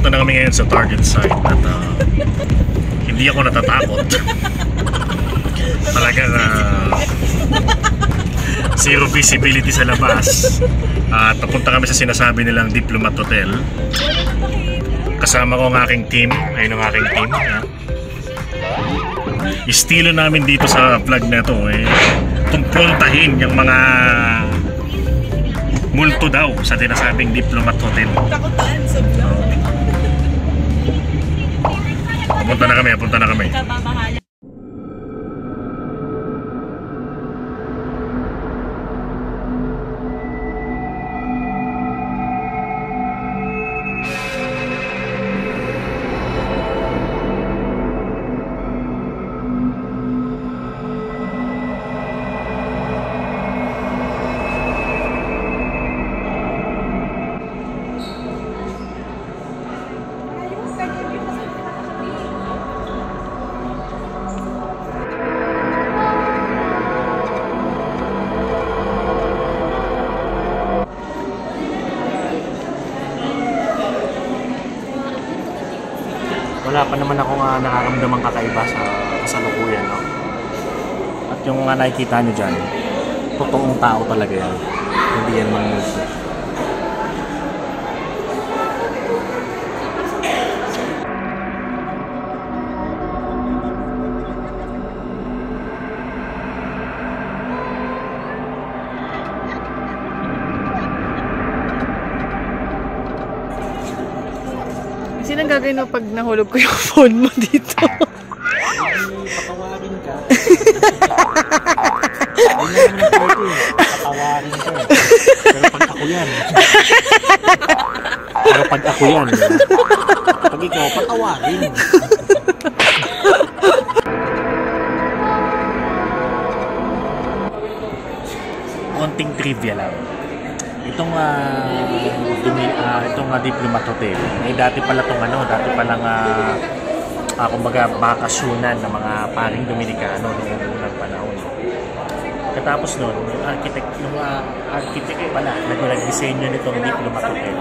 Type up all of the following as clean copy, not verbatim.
Papunta na kami ngayon sa target site at hindi ako natatakot. Talagang zero visibility sa labas. At papunta kami sa sinasabi nilang Diplomat Hotel. Kasama ko ang aking team. Ayun ang aking team. Estilo namin dito sa vlog na to tumpultahin yung mga multo daw sa sinasabing Diplomat Hotel. Takutan sa vlog. Punta na kami. Wala pa naman ako nakaramdamang kakaiba sa kasalukuyan, no? At yung nakikita nyo dyan, totoong tao talaga yan. Hindi yan multo. Sinang gagawin mo pag nahulog ko yung phone mo dito? Patawarin ka. Patawarin ka. Pero pag ako yan. Pag ikaw, patawarin. Konting trivia lang. Itong Diplomat Hotel, dati pala kumbaga bakasyonan ng mga paring Dominikano noong unang panahon. Katapos noon, yung architect pala nag-disenyo nitong Diplomat Hotel.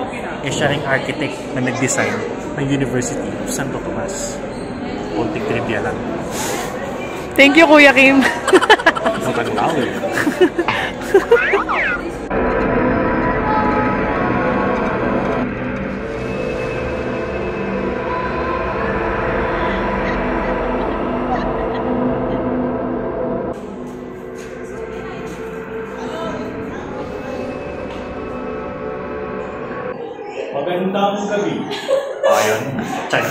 Siya ring architect na nag-design ng University of Santo Tomas. Konting trivia lang. Thank you, Kuya Kim. Ang panlaw Magandang gabi. Ayan. Chay.